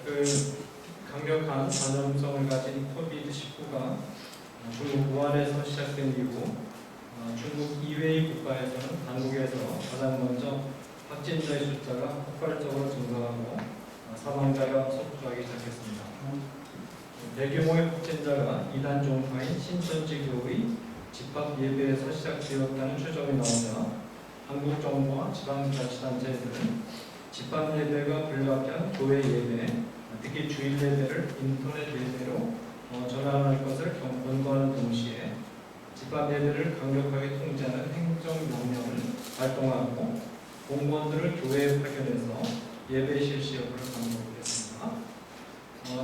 그 강력한 전염성을 가진 코비드-19가 중국 우한에서 시작된 이후 중국 이외의 국가에서는 당국에서 가장 먼저 확진자의 숫자가 폭발적으로 증가하고 사망자가 속출하기 시작했습니다. 대규모의 확진자가 이단 종파인 신천지교의 집합 예배에서 시작되었다는 추정이 나오자 한국 정부와 지방자치단체들은 집합 예배가 불가피한 교회 예배, 특히 주일 예배를 인터넷 예배로 전환할 것을 권고하는 동시에 집합 예배를 강력하게 통제하는 행정명령을 발동하고 공무원들을 교회에 파견해서 예배 실시 여부를 강조했습니다.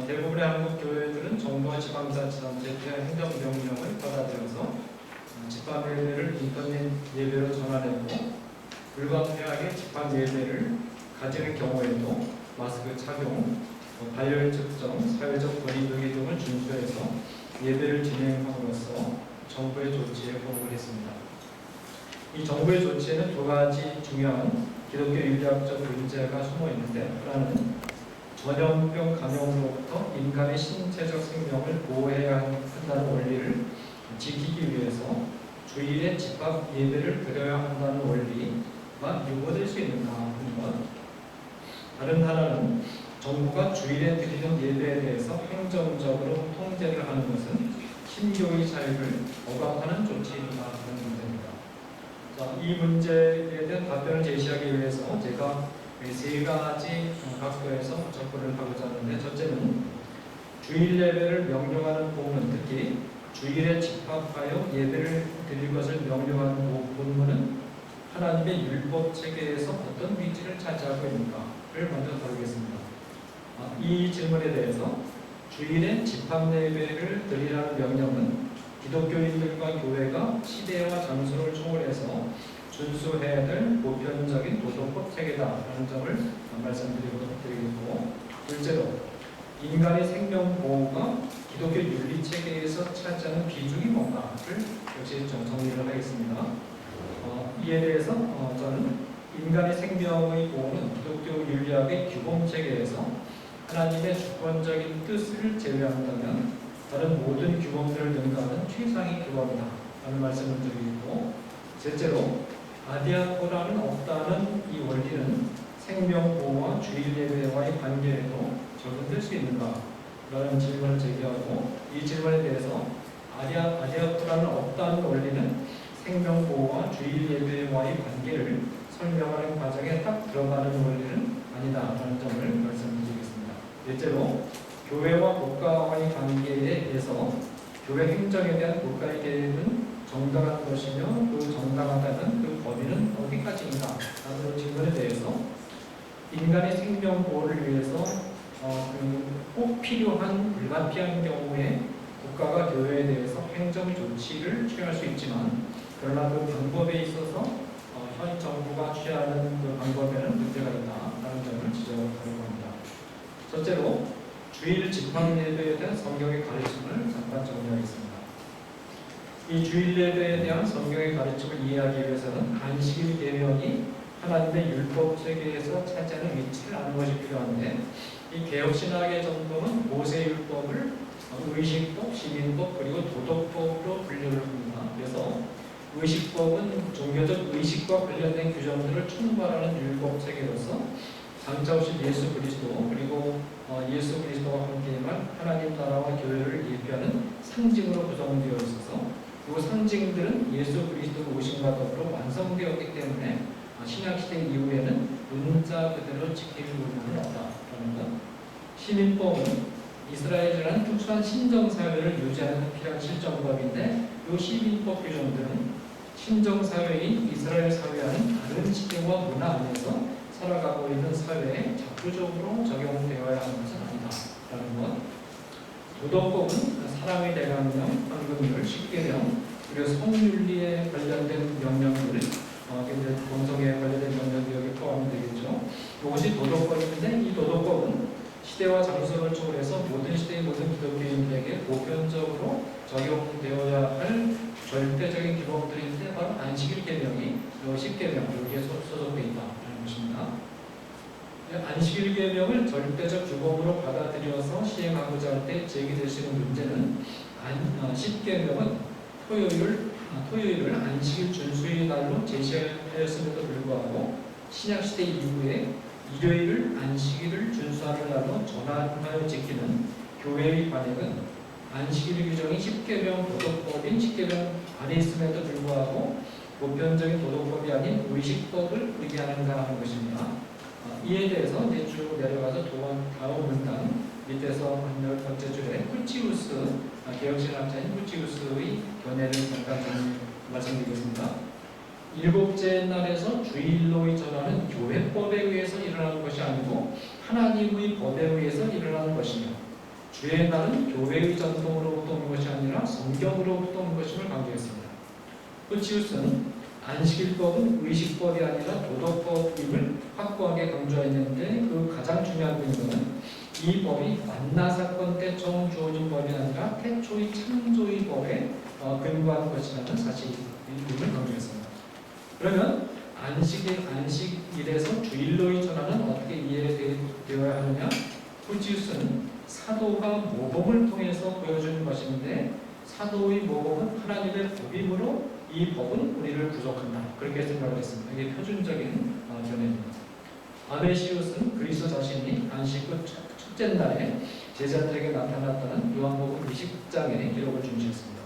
대부분의 한국 교회들은 정부와 지방자치단체에 대한 행정명령을 받아들여서 집합 예배를 인터넷 예배로 전환했고 불가피하게 집합 예배를 가지는 경우에도 마스크 착용, 발열 측정, 사회적 거리두기 등을 준수해서 예배를 진행함으로써 정부의 조치에 호응을 했습니다. 이 정부의 조치에는 두 가지 중요한 기독교 윤리학적 문제가 숨어 있는데, 하나는 전염병 감염으로부터 인간의 신체적 생명을 보호해야 한다는 원리를 지키기 위해서 주일에 집합 예배를 드려야 한다는 원리가 유보될 수 있는가 하는 것. 다른 하나는 정부가 주일에 드리는 예배에 대해서 행정적으로 통제를 하는 것은 신교의 자유를 억압하는 조치이다 하는 문제입니다. 자, 이 문제에 대한 답변을 제시하기 위해서 제가 세 가지 각도에서 접근을 하고자 하는데, 첫째는 주일 예배를 명령하는 본문, 특히 주일에 집합하여 예배를 드릴 것을 명령하는 본문은 하나님의 율법 체계에서 어떤 위치를 차지하고 있는가를 먼저 다루겠습니다. 이 질문에 대해서 주일에 집합 예배를 드리라는 명령은 기독교인들과 교회가 시대와 장소를 초월해서 준수해야 될 보편적인 도덕법 체계다라는 점을 말씀드리고, 둘째로 인간의 생명 보호가 기독교 윤리 체계에서 차지하는 비중이 뭔가를 역시 정리를 하겠습니다. 이에 대해서 저는 인간의 생명의 보호는 기독교 윤리학의 규범 체계에서 하나님의 주권적인 뜻을 제외한다면 다른 모든 규범들을 능가하는 최상의 규범이다 라는 말씀을 드리고, 셋째로 아디아코라는 없다는 이 원리는 생명보호와 주일 예배와의 관계에도 적용될 수 있는가 라는 질문을 제기하고, 이 질문에 대해서 아디아코라는 없다는 원리는 생명보호와 주일 예배와의 관계를 설명하는 과정에 딱 들어가는 원리는 아니다 라는 점을 말씀드리겠습니다. 넷째로 교회와 국가와의 관계에 대해서 교회 행정에 대한 국가의 개입은 정당한 것이며 그 정당하다는 그 범위는 어디까지인가 라는 질문에 대해서 인간의 생명 보호를 위해서 꼭 필요한 불가피한 경우에 국가가 교회에 대해서 행정 조치를 취할 수 있지만, 그러나 그 방법에 있어서 현 정부가 취하는 그 방법에는 문제가 있다라는 점을 지적하려고 합니다. 첫째로 주일 집합 예배에 대한 성경의 가르침을 잠깐 정리하겠습니다. 이 주일 예배에 대한 성경의 가르침을 이해하기 위해서는 안식일 계명이 하나님의 율법 체계에서 차지하는 위치를 아는 것이 필요한데, 이 개혁신학의 정통은 모세율법을 의식법, 시민법 그리고 도덕법으로 분류를 합니다. 그래서 의식법은 종교적 의식과 관련된 규정들을 충분하는 율법 체계로서 장차 오실 예수 그리스도 그리고 예수 그리스도와 함께만 하나님 나라와 교회를 예표하는 상징으로 구성되어 있어서 그 상징들은 예수 그리스도가 오심과 더불어 완성되었기 때문에 신약시대 이후에는 문자 그대로 지킬 부분은 없다라는 것. 시민법은 이스라엘이라는 특수한 신정사회를 유지하는 필요한 실정법인데, 이 시민법 규정들은 신정사회인 이스라엘 사회와는 다른 시대와 문화 안에서 살아가고 있는 사회에 자꾸적으로 적용되어야 하는 것은 아니다라는 것. 도덕법은 사랑의 대강령, 황금률, 십계명, 그리고 성윤리에 관련된 명령들, 동성애에 관련된 명령들이 여기 포함이 되겠죠. 이것이 도덕법인데, 이 도덕법은 시대와 장소를 초월해서 모든 시대의 모든 기독교인들에게 보편적으로 적용되어야 할 절대적인 기본들인데, 바로 안식일 계명이 십계명 여기에 소속되어 있다는 것입니다. 안식일 계명을 절대적 규범으로 받아들여서 시행하고자 할 때 제기되시는 문제는 10계명은 토요일을 안식일 준수의 날로 제시하였음에도 불구하고 신약시대 이후에 일요일을 안식일을 준수하는 날로 전환하여 지키는 교회의 관행은 안식일 규정이 10계명 도덕법인 10계명 안에 있음에도 불구하고 보편적인 도덕법이 아닌 의식법을 의미하는가 하는 것입니다. 이에 대해서 이제 쭉 내려가서 다음 문단 밑에서 한 10번째 줄에 후치우스 개혁신학자인 후치우스의 견해를 잠깐 말씀드리겠습니다. 일곱째 날에서 주일로의 전환은 교회법에 의해서 일어나는 것이 아니고 하나님의 법에 의해서 일어나는 것이며 주의 날은 교회의 전통으로부터 온 것이 아니라 성경으로부터 온 것임을 강조했습니다. 후치우스는 안식일법은 의식법이 아니라 도덕법임을 확고하게 강조했는데 그 가장 중요한 근거는 이 법이 만나 사건 때 처음 주어진 법이 아니라 태초의 창조의 법에 근거한 것이라는 사실임을 강조했습니다. 그러면 안식일에서 주일로의 전환은 어떻게 이해되어야 하느냐? 후치우스는 사도가 모범을 통해서 보여주는 것인데 사도의 모범은 하나님의 법이므로 이 법은 우리를 구속한다. 그렇게 생각을 했습니다. 이게 표준적인 견해입니다. 아베시우스는 그리스도 자신이 안식 후 첫째 날에 제자들에게 나타났다는 요한복음 20장의 기록을 중시했습니다.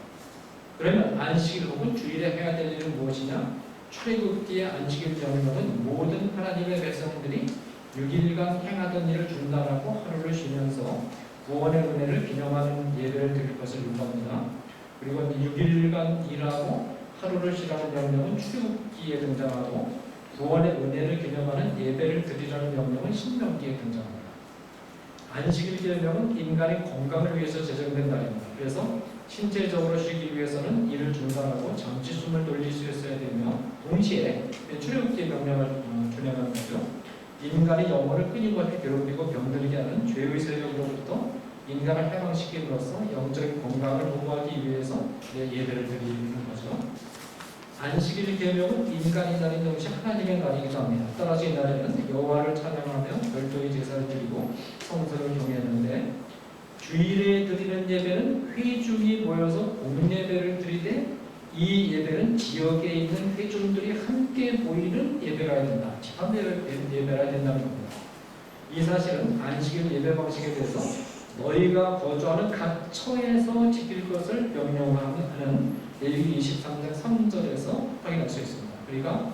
그러면 안식일 혹은 주일에 해야 될 일은 무엇이냐? 출애굽기의 안식일 명령은 모든 하나님의 백성들이 6일간 행하던 일을 중단하고 하루를 쉬면서 구원의 은혜를 기념하는 예배를 드릴 것을 요구합니다. 그리고 6일간 일하고 하루를 쉬라는 명령은 출애굽기에 등장하고 구원의 은혜를 기념하는 예배를 드리라는 명령은 신명기에 등장합니다. 안식일 계명은 인간의 건강을 위해서 제정된 날입니다. 그래서 신체적으로 쉬기 위해서는 일을 중단하고 잠시 숨을 돌릴 수 있어야 되며 동시에 출애굽기의 명령을 준행하는 거죠. 인간의 영혼을 끊임없이 괴롭히고 병들게 하는 죄의 세력으로부터 인간을 해방시킴으로써 영적인 건강을 보호하기 위해서 예배를 드리는 거죠. 안식일 계명은 인간의 날인 동시에 하나님의 날이기도 합니다. 따라서 이 날에는 여호와를 찬양하며 별도의 제사를 드리고 성서를 경외하는데 주일에 드리는 예배는 회중이 모여서 공예배를 드리되 이 예배는 지역에 있는 회중들이 함께 모이는 예배가 된다. 집합 예배가 된다는 겁니다. 이 사실은 안식일 예배 방식에 대해서 너희가 거주하는 각 처에서 지킬 것을 명령하는 레위기 23장 3절에서 확인할 수 있습니다. 그러니까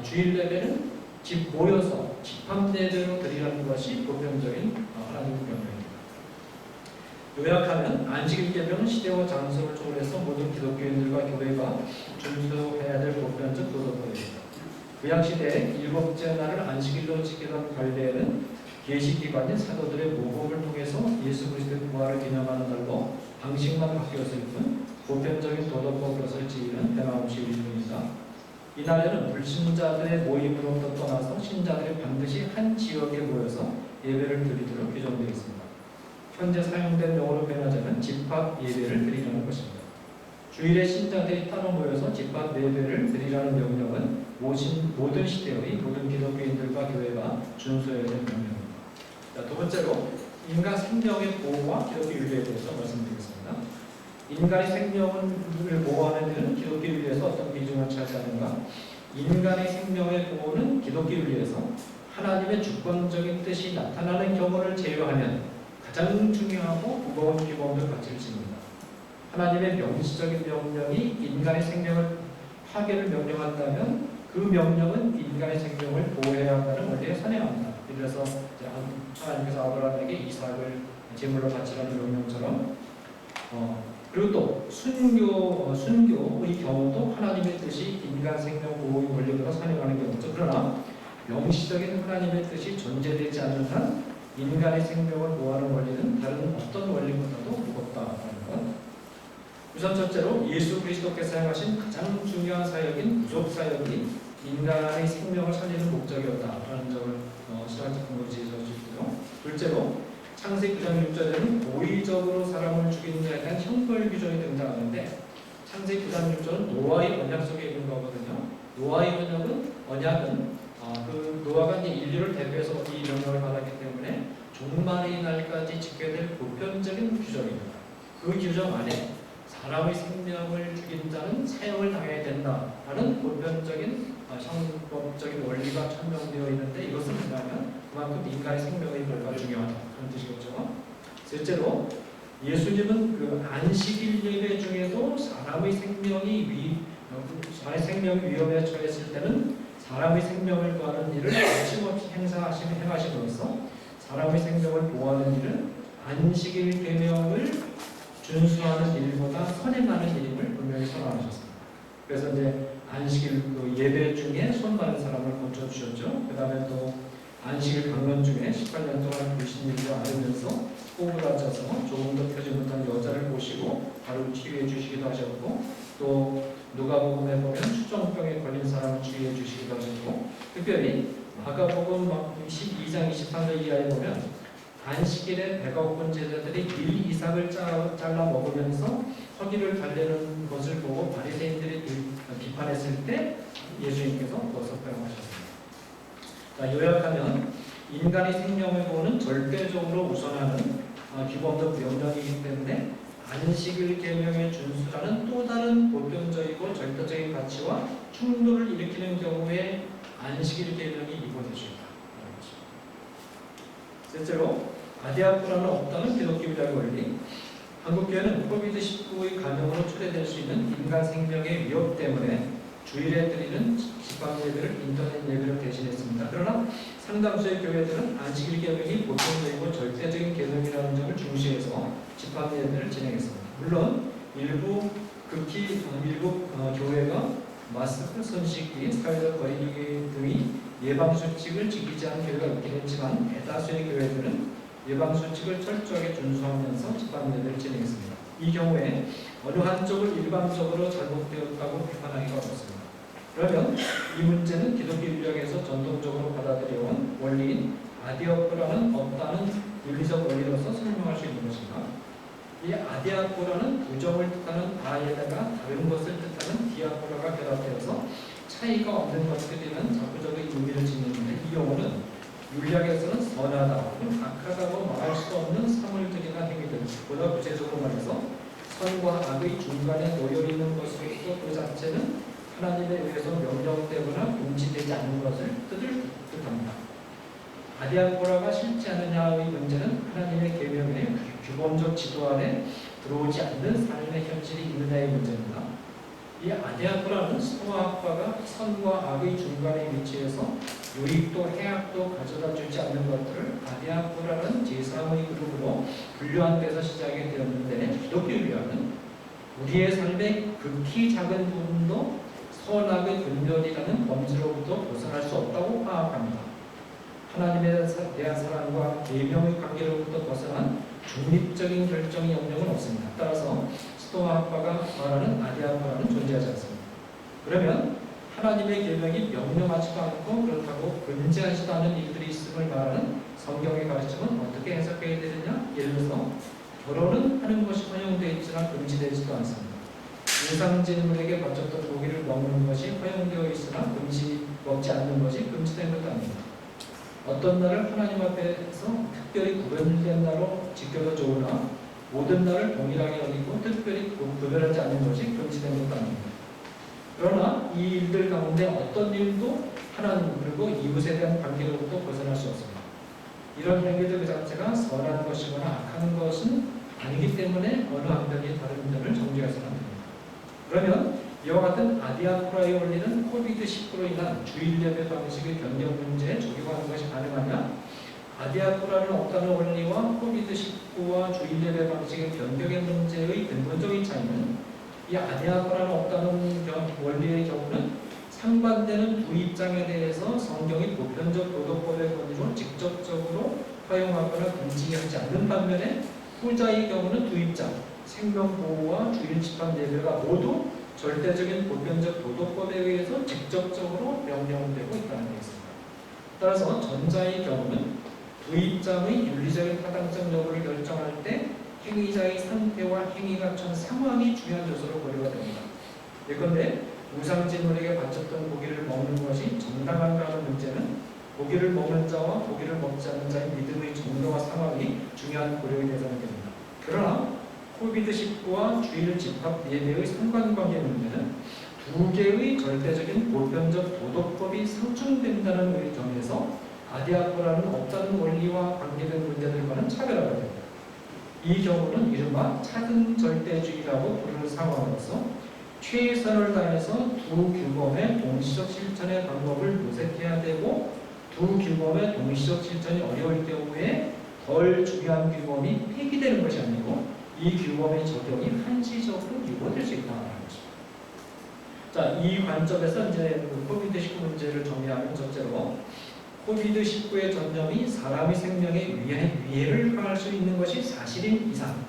주일 예배는 집 모여서 집합 예배로 드리라는 것이 보편적인 하나님의 명령입니다. 요약하면 안식일 계명은 시대와 장소를 초월해서 모든 기독교인들과 교회가 준수해야 될 보편적 도덕법입니다. 구약시대에 일곱째 날을 안식일로 지키던 갈대에는 계시기관인 사도들의 모범을 통해서 예수 그리스도의 부활을 기념하는 날로 방식만 바뀌었을 뿐 보편적인 도덕법으로서 지키는 변함없이 일입니다. 이 날에는 불신자들의 모임으로부터 떠나서 신자들이 반드시 한 지역에 모여서 예배를 드리도록 규정되어 있습니다. 현재 사용된 용어로 변하자면 집합 예배를 드리라는 것입니다. 주일에 신자들이 따로 모여서 집합 예배를 드리라는 명령은 모든 시대의 모든 기독교인들과 교회가 준수해야 될 명령입니다. 두 번째로 인간 생명의 보호와 기독교 윤리에 대해서 말씀드리겠습니다. 인간의 생명을 보호하는 데는 기독교 윤리에서 어떤 비중을 차지하는가? 인간의 생명의 보호는 기독교 윤리에서 하나님의 주권적인 뜻이 나타나는 경우를 제외하면 가장 중요하고 무거운 규범적 가치를 지닙니다. 하나님의 명시적인 명령이 인간의 생명을 파괴를 명령한다면 그 명령은 인간의 생명을 보호해야 한다는 원리에 선행합니다. 그래서 하나님께서 아브라함에게 이삭을 제물로 바치라는 명령처럼 그리고 또 순교의 경우도 하나님의 뜻이 인간 생명 보호의 원리로 선행하는 경우죠. 그러나 명시적인 하나님의 뜻이 존재되지 않는 한 인간의 생명을 보호하는 원리는 다른 어떤 원리보다도 무겁다는 것. 우선 첫째로 예수 그리스도께서 행하신 가장 중요한 사역인 구속 사역이 인간의 생명을 살리는 목적이었다라는 점을 신학적 근거로 제시해주고요. 둘째로 창세기 9장 6절에는 고의적으로 사람을 죽이는 자에 대한 형벌 규정이 등장하는데 창세기 9장 6절은 노아의 언약 속에 있는 거거든요. 노아의 언약은 그 노아가 이제 인류를 대표해서 이 명령을 받았기 때문에 종말의 날까지 지켜야 될 보편적인 규정입니다. 그 규정 안에 사람의 생명을 죽인 자는 사형을 당해야 된다라는 보편적인 형법적인 원리가 천명되어 있는데, 이것은 뭐냐면 그만큼 인간의 생명의 결과가 중요하다 그런 뜻이겠죠. 실제로 예수님은 그 안식일 예배 중에도 사람의 생명이 위험에 처했을 때는 사람의 생명을 구하는 일을 거침없이 행하심으로써 사람의 생명을 보호하는 일은 안식일 계명을 준수하는 일보다 선행하는 일임을 분명히 선언하셨습니다. 그래서 이제 안식일 예배 중에 손 마른 사람을 고쳐주셨죠. 그 다음에 또 안식일 강론 중에 18년 동안 불신일로 앓으면서 호흡을 다쳐서 조금 더 펴지 못한 여자를 보시고 바로 치유해 주시기도 하셨고, 또 누가복음에 보면 추정병에 걸린 사람을 치유해 주시기도 하셨고, 특별히 마가복음 12장 23절 이하에 보면 안식일에 배가 고픈 제자들이 밀 이삭을 잘라 먹으면서 허리를 달래는 것을 보고 바리새인들이 비판했을 때 예수님께서 그것을 허용하셨습니다. 요약하면 인간의 생명을 보는 절대적으로 우선하는 기본적 명령이기 때문에 안식일 계명의 준수라는 또 다른 보편적이고 절대적인 가치와 충돌을 일으키는 경우에 안식일 계명이 이루어집니다. 실제로 아디아코라는 없다는 기독교의 원리, 한국교회는 코비드19의 감염으로 초래될 수 있는 인간 생명의 위협 때문에 주일에 드리는 집합 예배를 인터넷 예배로 대신했습니다. 그러나 상당수의 교회들은 안식일 계명이 보편적이고 절대적인 계명이라는 점을 중시해서 집합 예배를 진행했습니다. 물론 일부 교회가 마스크, 손 씻기, 사회적 거리두기 등의 예방수칙을 지키지 않은 교회가 있긴 했지만 대다수의 교회들은 예방수칙을 철저하게 준수하면서 집합 예배를 진행했습니다. 이 경우에 어느 한쪽을 일방적으로 잘못되었다고 비판하기가 어렵습니다. 그러면 이 문제는 기독교 인력에서 전통적으로 받아들여온 원리인 아디아코라는 없다는 윤리적 원리로서 설명할 수 있는 것인가? 이 아디아코라는 부정을 뜻하는 아에다가 다른 것을 뜻하는 디아코라가 결합되어서 차이가 없는 것들이라는 자꾸적인 의미를 짓는데, 이 용어는 율약에서는 선하다 혹은 악하다고 말할 수 없는 사물들이나 행위들, 보다 구체적으로 말해서 선과 악의 중간에 놓여 있는 것으로서 그 자체는 하나님에 의해서 명령되거나 금지되지 않는 것을 뜻합니다. 아디아코라가 싫지 않느냐의 문제는 하나님의 계명의 규범적 지도 안에 들어오지 않는 삶의 현실이 있느냐의 문제입니다. 이 아디아코라는 스토아학파가 선과 악의 중간에 위치해서 유익도 해악도 가져다 주지 않는 것들을 아디아코라는 제3의 그룹으로 분류한 데서 시작이 되었는데, 기독교교회는 우리의 삶의 극히 작은 부분도 선악의 근본이라는 범죄로부터 벗어날 수 없다고 파악합니다. 하나님에 대한 사랑과 계명의 관계로부터 벗어난 중립적인 결정의 영역은 없습니다. 따라서 스토아학파가 말하는 아디아코라는 존재하지 않습니다. 그러면 하나님의 계명이 명령하지도 않고 그렇다고 금지하지도 않은 일들이 있음을 말하는 성경의 가르침은 어떻게 해석해야 되느냐? 예를 들어서 결혼은 하는 것이 허용되어 있지만 금지되지도 않습니다. 유상진물에게 바쳤던 고기를 먹는 것이 허용되어 있으나 먹지 않는 것이 금지된 것도 아닙니다. 어떤 날을 하나님 앞에서 특별히 구별된 날로 지켜도 좋으나 모든 날을 동일하게 여기고 특별히 구별하지 않는 것이 금지된 것도 아닙니다. 그러나 이 일들 가운데 어떤 일도 하나님 그리고 이웃에 대한 관계로부터 벗어날 수 없습니다. 이런 행위들 그 자체가 선한 것이거나 악한 것은 아니기 때문에 어느 한 편이 다른 편을 정죄해서는 안 됩니다. 그러면 이와 같은 아디아코라의 원리는 코비드19로 인한 주일 예배 방식의 변경 문제에 적용하는 것이 가능하냐? 아디아코라는 없다는 원리와 코비드19와 주일 예배 방식의 변경의 문제의 근본적인 차이는, 이 아디아코라는 없다는 원리의 경우는 상반되는 두 입장에 대해서 성경이 보편적 도덕법의 권위로 직접적으로 허용하거나 금지하지 않는 반면에, 후자의 경우는 두 입장, 생명보호와 주일 집합 예배가 모두 절대적인 보편적 도덕법에 의해서 직접적으로 명령되고 있다는 것입니다. 따라서 전자의 경우는 두 입장의 윤리적인 타당성 여부를 결정할 때 행위자의 상태와 행위가 처한 상황이 중요한 요소로 고려가 됩니다. 예컨대 우상징물에게 바쳤던 고기를 먹는 것이 정당한가 하는 문제는 고기를 먹는 자와 고기를 먹지 않는 자의 믿음의 정도와 상황이 중요한 고려의 대상이 됩니다. 그러나 코비드19와 주일 집합 예배의 상관관계 문제는 두 개의 절대적인 보편적 도덕법이 상충된다는 점에서 아디아코라는 없다는 원리와 관계된 문제들과는 차별화가 됩니다. 이 경우는 이른바 차등 절대주의라고 부르는 상황으로서 최선을 다해서 두 규범의 동시적 실천의 방법을 모색해야 되고 두 규범의 동시적 실천이 어려울 경우에 덜 중요한 규범이 폐기되는 것이 아니고 이 규범의 적용이 한시적으로 유보될 수 있다는 것입니다. 자, 이 관점에서 이제 코비드19 문제를 정리하면 첫째로 코비드19의 전염이 사람의 생명에 위해를 가할 수 있는 것이 사실인 이상,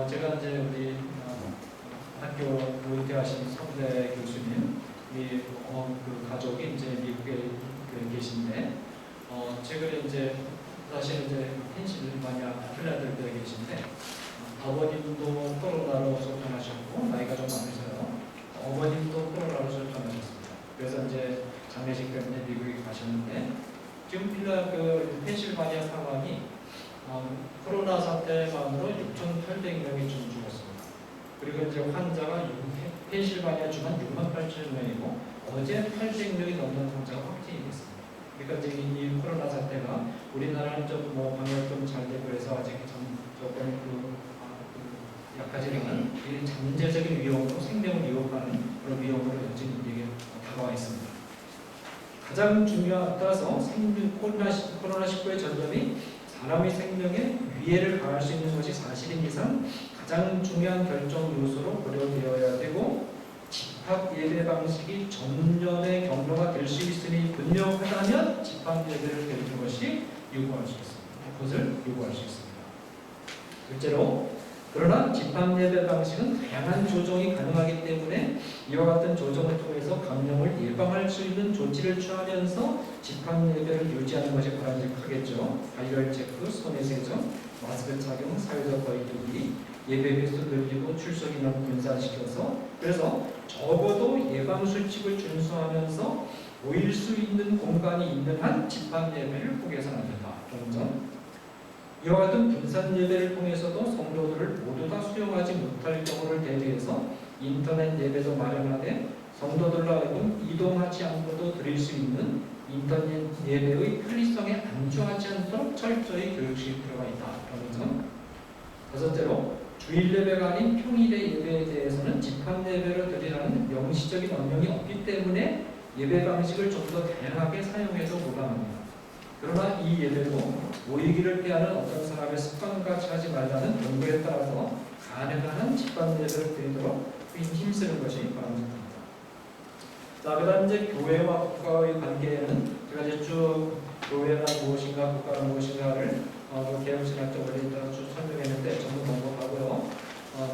제가 이제 우리 학교 은퇴하신 서울대 교수님, 그 가족이 이제 미국에 계신데, 최근에 이제 사실 이제 펜실바니아 필라델피아에 계신데, 아버님도 코로나로 소변하셨고 나이가 좀 많으셔요. 어머님도 코로나로 소변하셨습니다. 그래서 이제 장례식 때문에 미국에 가셨는데 지금 펜실바니아 상황이 코로나 사태만으로 6,800명이 좀 죽었습니다. 그리고 이제 환자가 펜실바니아 주만 68,000명이고 어제 800명이 넘는 환자가 확진이 됐습니다. 그러니까 이제 이 코로나 사태가 우리나라는 좀 방역 좀 잘 되고 해서 아직 조금 약하지만 이 잠재적인 위험으로 생명을 위협하는 그런 위험으로 여전히 우리에게 다가와 있습니다. 가장 따라서 코로나19의 전염이 사람의 생명에 위해를 가할 수 있는 것이 사실인 이상 가장 중요한 결정 요소로 고려되어야 되고 집합 예배 방식이 전염의 경로가 될 수 있음이 분명하다면 집합 예배를 드리는 것이 요구할 수 있습니다. 그것을 요구할 수 있습니다. 둘째로 그러나 집합 예배 방식은 다양한 조정이 가능하기 때문에 이와 같은 조정을 통해서 감염을 예방할 수 있는 조치를 취하면서 집합 예배를 유지하는 것이 바람직하겠죠. 발열 체크, 손의 세정, 마스크 착용, 사회적 거리두기, 예배 횟수 늘리고 출석 인원 분산시켜서 그래서 적어도 예방 수칙을 준수하면서 모일 수 있는 공간이 있는 한 집합 예배를 포기해서는 안 된다. 동전. 이와 같은 분산 예배를 통해서도 성도들을 모두 다 수용하지 못할 경우를 대비해서 인터넷 예배도 마련하되 성도들로 하여금 이동하지 않고도 드릴 수 있는 인터넷 예배의 편리성에 안주하지 않도록 철저히 교육시킬 필요가 있다. 그러면서 다섯째로 주일 예배가 아닌 평일의 예배에 대해서는 집합 예배로 드리라는 명시적인 언명이 없기 때문에 예배 방식을 좀 더 다양하게 사용해도 무방합니다. 그러나 이 예배도 모이기를 피하는 어떤 사람의 습관과 취하지 말라는 권고에 따라서 가능한 집합 예배를 드리도록 힘쓰는 것이 바람직합니다. 자, 그다음 이제 교회와 국가의 관계에는 제가 이제 쭉 교회란 무엇인가, 국가란 무엇인가를 개혁신학적 원리에 따라 쭉 설명했는데 전부 번복하고요.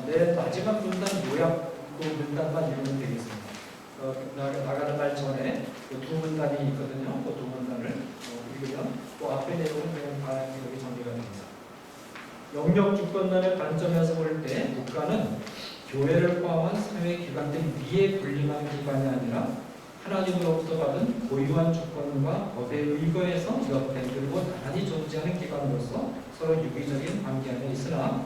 내 마지막 문단 요약 그 문단만 읽으면 되겠습니다. 나가는 날 전에 그 두 문단이 있거든요. 그 두 문단을 읽으면 그 앞에 내용은 그냥 다 여기 정리가 됩니다. 영역 주권론의 관점에서 볼 때 국가는 교회를 포함한 사회 기관들 위에 군림한 기관이 아니라 하나님으로부터 받은 고유한 주권과 법에 의거해서 옆에 그리고 나란히 존재하는 기관으로서 서로 유기적인 관계 안에 있으나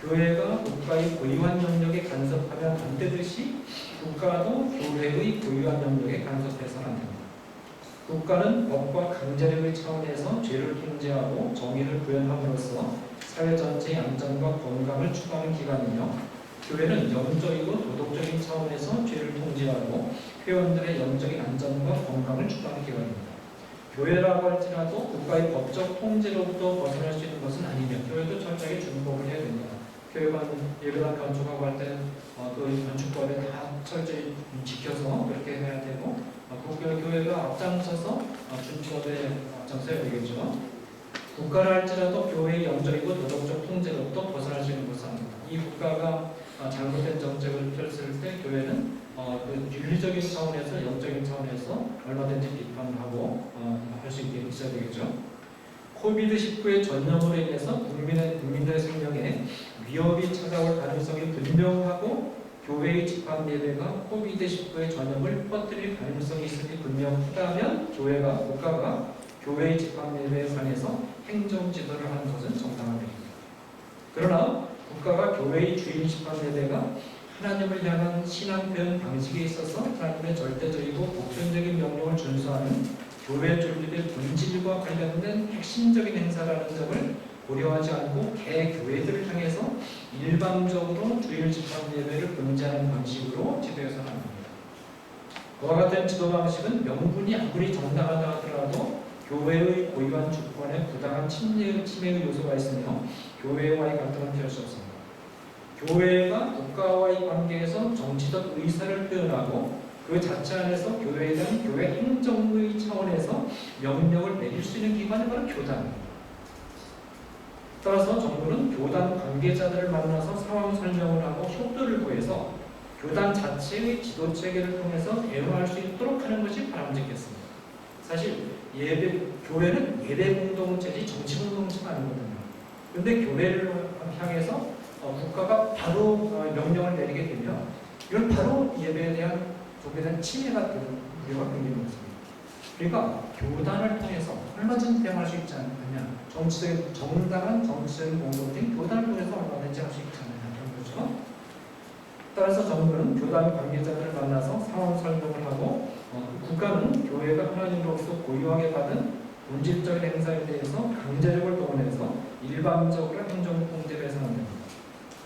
교회가 국가의 고유한 영역에 간섭하면 안 되듯이 국가도 교회의 고유한 영역에 간섭해서는 안 됩니다. 국가는 법과 강제력의 차원에서 죄를 통제하고 정의를 구현함으로써 사회 전체의 안전과 건강을 추구하는 기관이며 교회는 영적이고 도덕적인 차원에서 죄를 통제하고 회원들의 영적인 안전과 건강을 추구하는 기관입니다. 교회라고 할지라도 국가의 법적 통제로부터 벗어날 수 있는 것은 아니며 교회도 철저하게 준법을 해야 됩니다. 교회관 예배당 건축하고 할 때 그 건축법에 다 철저히 지켜서 그렇게 해야 되고 교회가 앞장서서 준법에 앞장서야 되겠죠. 국가를 할지라도 교회의 영적이고 도덕적 통제로부터 벗어날 수 있는 것은 아닙니다. 이 국가가 잘못된 정책을 펼칠 때 교회는 그 윤리적인 차원에서 영적인 차원에서 얼마든지 비판하고 할 수 있게 있어야 되겠죠. 코비드19의 전염으로 인해서 국민들의 생명에 위협이 찾아올 가능성이 분명하고 교회의 집합 예배가 코비드19의 전염을 퍼뜨릴 가능성이 있음이 분명하다면 국가가 교회의 집합 예배에 관해서 행정 지도를 하는 것은 정당한 일입니다. 그러나 국가가 교회의 주일 집합 예배가 하나님을 향한 신앙 표현 방식에 있어서 하나님의 절대적이고 보편적인 명령을 준수하는 교회에 준비될 본질과 관련된 핵심적인 행사라는 점을 고려하지 않고 개교회들을 향해서 일방적으로 주일 집합 예배를 금지하는 방식으로 지도해서 합니다. 그와 같은 지도 방식은 명분이 아무리 정당하다 하더라도 교회의 고유한 주권에 부당한 침해의 요소가 있으며 교회와의 갈등을 피할 수 없습니다. 교회가 국가와의 관계에서 정치적 의사를 표현하고 그 자체 안에서 교회에 대한 교회 행정의 차원에서 명령을 내릴 수 있는 기관이 바로 교단입니다. 따라서 정부는 교단 관계자들을 만나서 상황 설명을 하고 협조를 구해서 교단 자체의 지도 체계를 통해서 대응할 수 있도록 하는 것이 바람직했습니다. 사실 교회는 예배 공동체지 정치 공동체가 아니거든요. 그런데 교회를 향해서 국가가 바로 명령을 내리게 되면 이건 바로 예배에 대한 종교에 대한 침해가 되는 우려가 생기는 것입니다. 그러니까 교단을 통해서 얼마든지 대응할 수 있지 않느냐, 정당한 정치적인 공동체인 교단을 통해서 얼마든지 할 수 있지 않느냐 그런 거죠. 따라서 정부는 교단 관계자들을 만나서 상황 설명을 하고 국가는 교회가 하나님으로서 고유하게 받은 본질적인 행사에 대해서 강제력을 동원해서 일방적으로 행정 통제를 해서는 됩니다.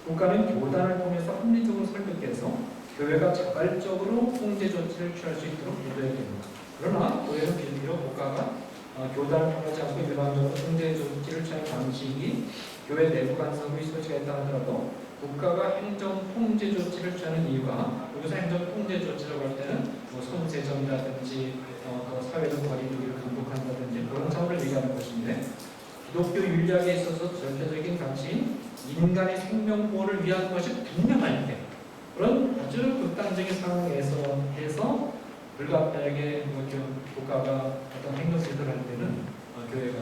국가는 교단을 통해서 합리적으로 설득해서 교회가 자발적으로 통제 조치를 취할 수 있도록 유도해야 됩니다. 그러나 교회는 비록 국가가 교단을 통하지 않고 일방적으로 통제 조치를 취하는 방식이 교회 내부 간섭의 소지가 있다 하더라도 국가가 행정 통제 조치를 취하는 이유가 여기서 행정 통제 조치라고 할 때는 손세정이라든지 사회적 거리두기를 감독한다든지 그런 차원을 얘기하는 것인데 기독교 윤리학에 있어서 절대적인 가치인 인간의 생명 보호를 위한 것이 분명할 때 그런 아주 극단적인 상황에서 해서 불가피하게 국가가 어떤 행동 제도를 할 때는 교회가